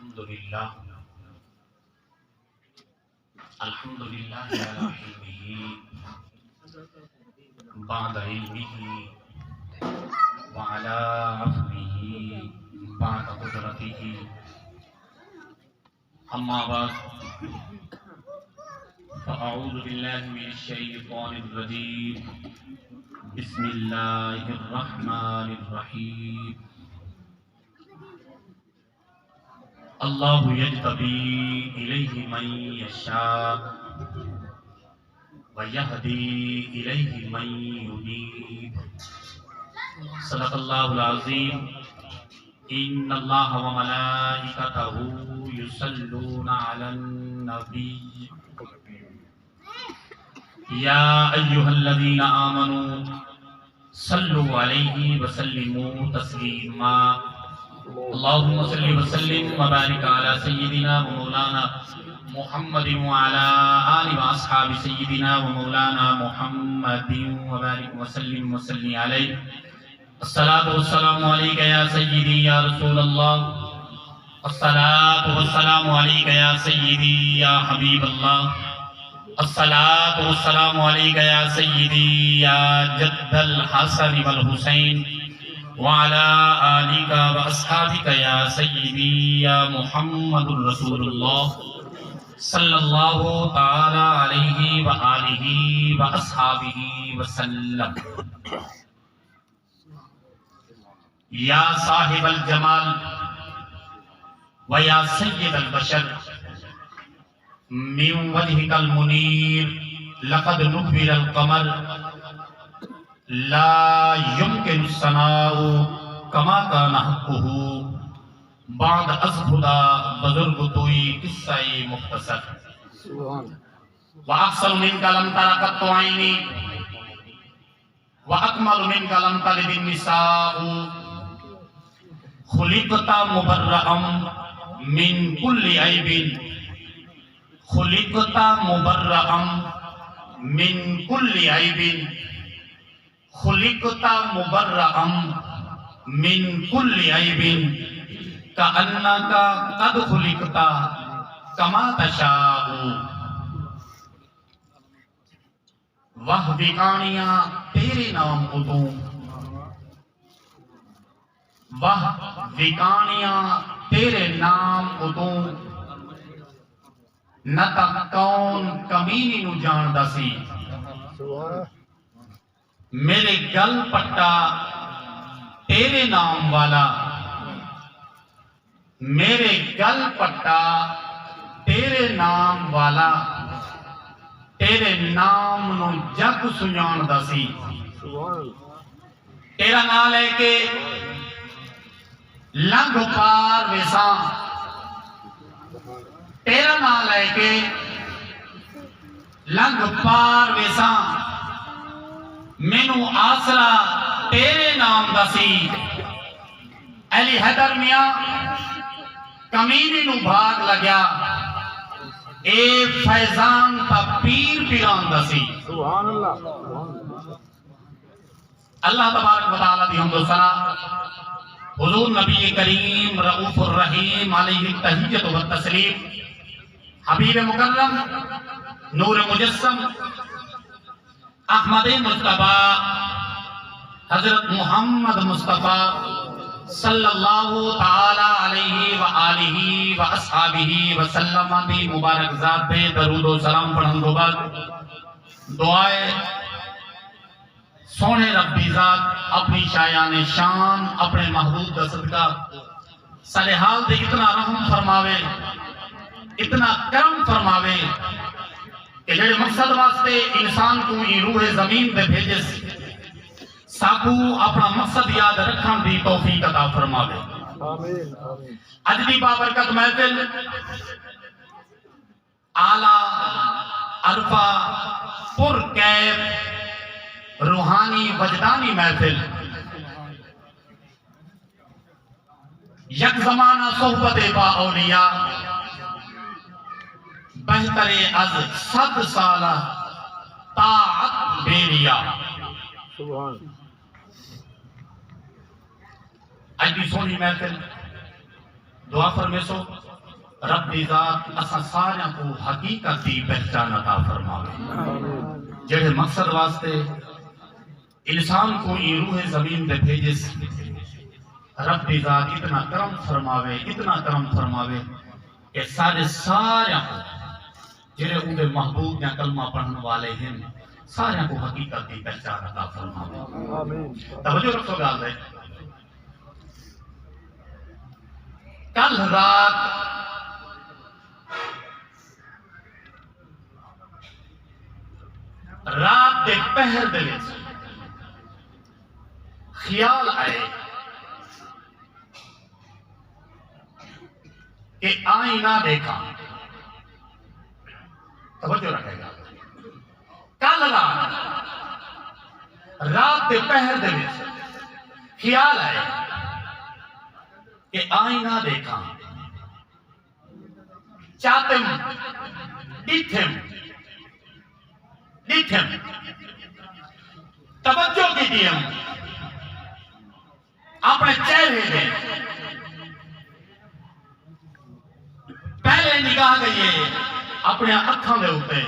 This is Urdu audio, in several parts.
الحمد لله على حلمه بعد علمه وعلى عفوه بعد قدرته. أما بعد فأعوذ بالله من الشيطان الرجيم. بسم الله الرحمن الرحيم. اللہ یجتبی الیہ من یشاء ویہدی الیہ من ینیب. صدق اللہ العظیم. ان اللہ وملائکتہ یصلون علی النبی یا ایہا الذین آمنوا صلوا علیہ وسلموا تسلیما. اللهم صل وسلم وبارك على سيدنا ومولانا محمد وعلى آل وأصحاب سيدنا ومولانا محمد وبارك وسلم وسلم عليه. الصلاة والسلام عليك يا سيدي يا رسول الله. الصلاة والسلام عليك يا سيدي يا حبيب الله. الصلاة والسلام عليك يا سيدي يا جد الحسن والحسين وعلى آلك وأصحابك يا سيدي يا محمد رسول الله صلى الله تعالى عليه وآله وأصحابه وسلم. يا صاحب الجمال ويا سيد البشر من وجهك المنير لقد نكبر القمر لا يمكن الثناء كما كان حقه بعد از خدا بزرگ توئی قصہ مختصر. وأحسن منك لم تر قط عيني وأكمل منك لم تلد النساء. خلقت مبرأ من كل عيب خلقت مبرأ من كل عيب خلقت مبرأ من كل عيب كأنك قد خلقت كما تشاء. واہ وکانیاں تیرے نام ادوں واہ وکانیاں تیرے نام ادوں نہ تک کون کمینی نو جاندا سی. میرے گل پٹا تیرے نام والا میرے گل پٹا تیرے نام والا تیرے نام نو جگ سنجان دا سی. تیرا نام لے کے لنگ پار ویساں تیرا نام لے کے لنگ پار ویساں مینو آسرا تیرے نام دا سی. علی حیدر میاں کمینی نو بھاگ لگیا اے فیضان تا پیر پیران دا سی. اللہ تبارک و تعالیٰ دی حمد و ثنا حضور نبی کریم رؤوف الرحیم علیہ التحیت و التسلیم حبیب مکرم نور مجسم احمد مصطفیٰ حضرت محمد مصطفیٰ صلی اللہ تعالی علیہ وآلہ وآصحابہ وسلم دی مبارک ذات پہ درود و سلام پڑھن دو بعد دعائے سونے ربی ذات اپنی شایان شان اپنے محبوب دا صدقہ صالحال دے اتنا رحم فرماوے اتنا کرم فرماوے کہ جڑے مقصد واسطے انسان کو یہ روح زمین پہ بھیجے ساکو اپنا مقصد یاد رکھن دی توفیق عطا فرماوے. اج دی بابرکت محفل اعلیٰ عرفہ پر کیف روحانی وجدانی محفل یک زمانہ صحبت با اولیاء بہتر از 100 سالہ طاعت بیریا. اج بھی سونی محفل دعا فرمیسو رب دی ذات اساں سارے کو حقیقت دی پہچان عطا فرماوے جڑے مقصد واسطے انسان کو یہ روح زمین پہ بھیجس رب دی ذات اتنا کرم فرماوے کہ سارے کو جڑے ان کے محبوب یا کلمہ پڑھنے والے ہیں سارے کو حقیقت دی پہچان عطا فرماوے توجہ رکھو گال دے کل رات دے پہر دے وچ خیال آئے کہ آئینہ دیکھا توجہ رکھے گا کل رات دے پہر دے وچ خیال آئے کہ آئینہ دیکھا چاہتم ڈیٹھم توجہ کی دیم اپنے چہرے دے پہلے نگاہ گئیے اپنے اکھاں دے اوپر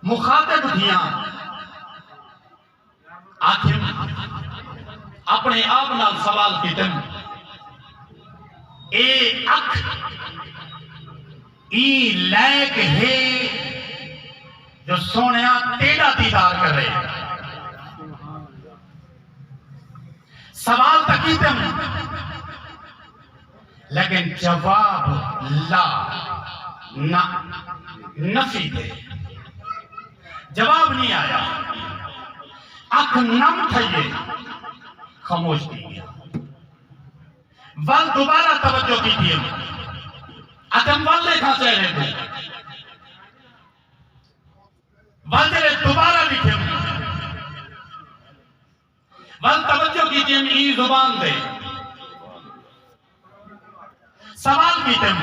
مخاطب دھیاں آتھم اپنے آپ نال سوال کیتم اے اکھ ای لائق ہے جو سونیا تیرا دیدار کر رہے سوال تکیتم لیکن جواب لا نہ نفی دے جواب نہیں آیا اکھ نم تھئیے خاموش دی گیا ول دوبارہ توجہ کی تھی اتم ول دیکھا چہرے تھے ول جلے دوبارہ لکھے ول توجہ کی تھی ای زبان دے سوال کی تھی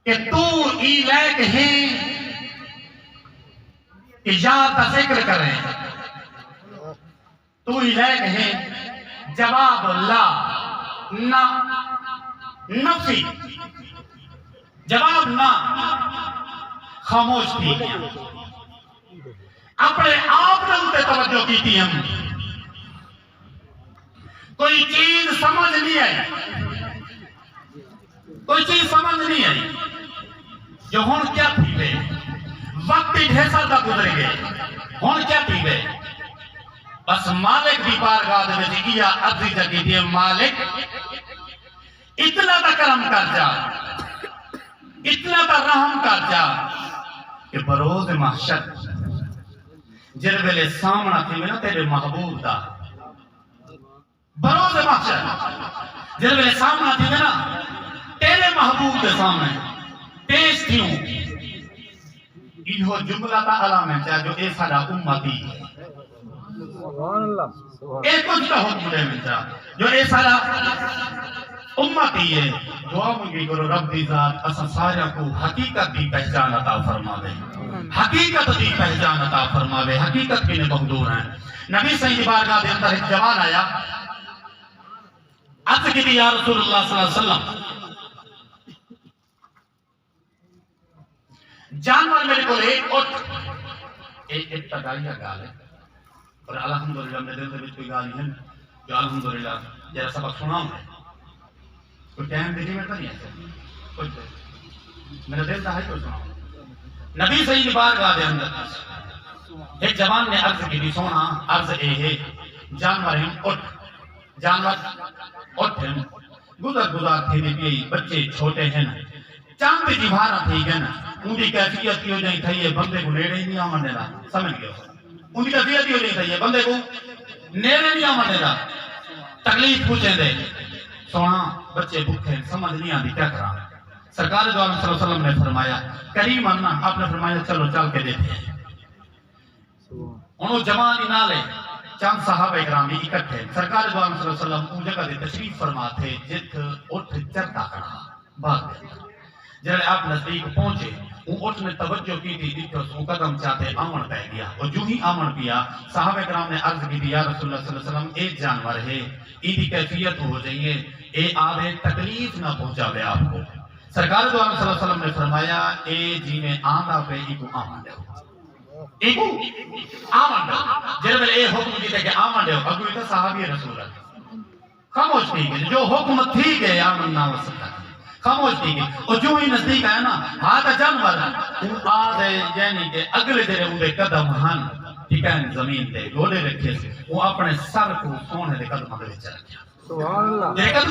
کہ تو ای لائق ہے کہ یا تا ذکر کریں تو ای لائق ہے جواب لا نہ نفی جواب نہ خاموش تھی اپنے آپ نے انتے توجہ کی تھی ہم کوئی چیز سمجھ نہیں آئی جو ہون کیا تھی بے وقت ڈھیسا دا گزرے گئے ہون کیا تھی بے بس مالک بھی بارگاہ دے وچ کیا عرضی جگی دی مالک اتنا تا کرم کر جا اتنا تا رحم کر جا کہ بروز محشر جر ویلے سامنا تھی میں نا تیرے محبوب دا بروز محشر جر ویلے سامنا تھی میں نا تیرے محبوب دے سامنے پیش تھیوں یہ جملہ تا علامت ہے جو اے سارا امتی ہے اے کچھ کا حکم دے مجھا جو اے سارا امتی ہے دعا مانگی کرو رب دی ذات اسا سارا کو حقیقت دی پہچان عطا فرماوے حقیقت دی پہچان عطا فرماوے حقیقت کی نے بہدور ہیں نبی صلی اللہ بارگاہ دے اندر ایک جوان آیا عرض کی دی یا رسول اللہ صلی اللہ علیہ وسلم جانور میرے کو لے اٹھ ایک تدائیہ گال ہے اور الحمدللہ میں دل سے کوئی گالی ہے جو الحمدللہ جیسا سبق سناؤں ہے کوئی ٹائم دیکھیں میں تو نہیں ایسے کچھ میرا دل تھا ہے کوئی سناؤں نبی صحیح بارگاہ دے اندر ایک جوان نے عرض کی دی سونا عرض اے ہے جانور ہیں اٹھ جانور اٹھ ہیں گزر تھی دی بچے چھوٹے ہیں چاند جی بھارا تھی گئے نا ان کی کیفیت کی ہو جائیں تھا بندے کو نیڑے ہی نہیں آمنے دا سمجھ گئے ان کی کیفیت کی ہو جائیں تھا بندے کو نیڑے نہیں آمنے دا تکلیف پوچھیں دے سونا بچے بھوکے سمجھ نہیں آتی کیا کرا سرکار دو عالم صلی اللہ علیہ وسلم نے فرمایا کریم آنا آپ نے فرمایا چلو چل کے دیتے ہیں انہوں جوان نالے چند صحابہ اکرامی اکٹھے سرکار دو عالم صلی اللہ علیہ وسلم ان جگہ دے تشریف فرما تھے جت اٹھ چرتا کھڑا بھاگ دیتا جب آپ نزدیک پہنچے وہ اٹھ نے توجہ کی تھی دیکھو وہ قدم چاہتے آمن پہ گیا اور جو ہی آمن پیا صحابہ کرام نے عرض کی تھی یا رسول اللہ صلی اللہ علیہ وسلم ایک جانور ہے ایدی کیفیت ہو جائیے اے آدھے تکلیف نہ پہنچا بے آپ کو سرکار دو علیہ وسلم نے فرمایا اے جی میں آمدہ پہ ایکو آمن دے ایکو آمن دے جنہوں میں اے حکم دیتے کہ آمن دے اگو ایتا صحابی رسول اللہ خاموش نہیں گئے جو حکم تھی گئے آمن نہ وسلم خاموش نہیں گئے اور جو ہی نزدیک آیا نا ہاتھ جانور ان آدھے یعنی کہ اگلے دے اندے قدم ہن ٹھیکان زمین دے گولے رکھے سے وہ اپنے سر کو سونے دے قدم اگلے چل گیا سبحان اللہ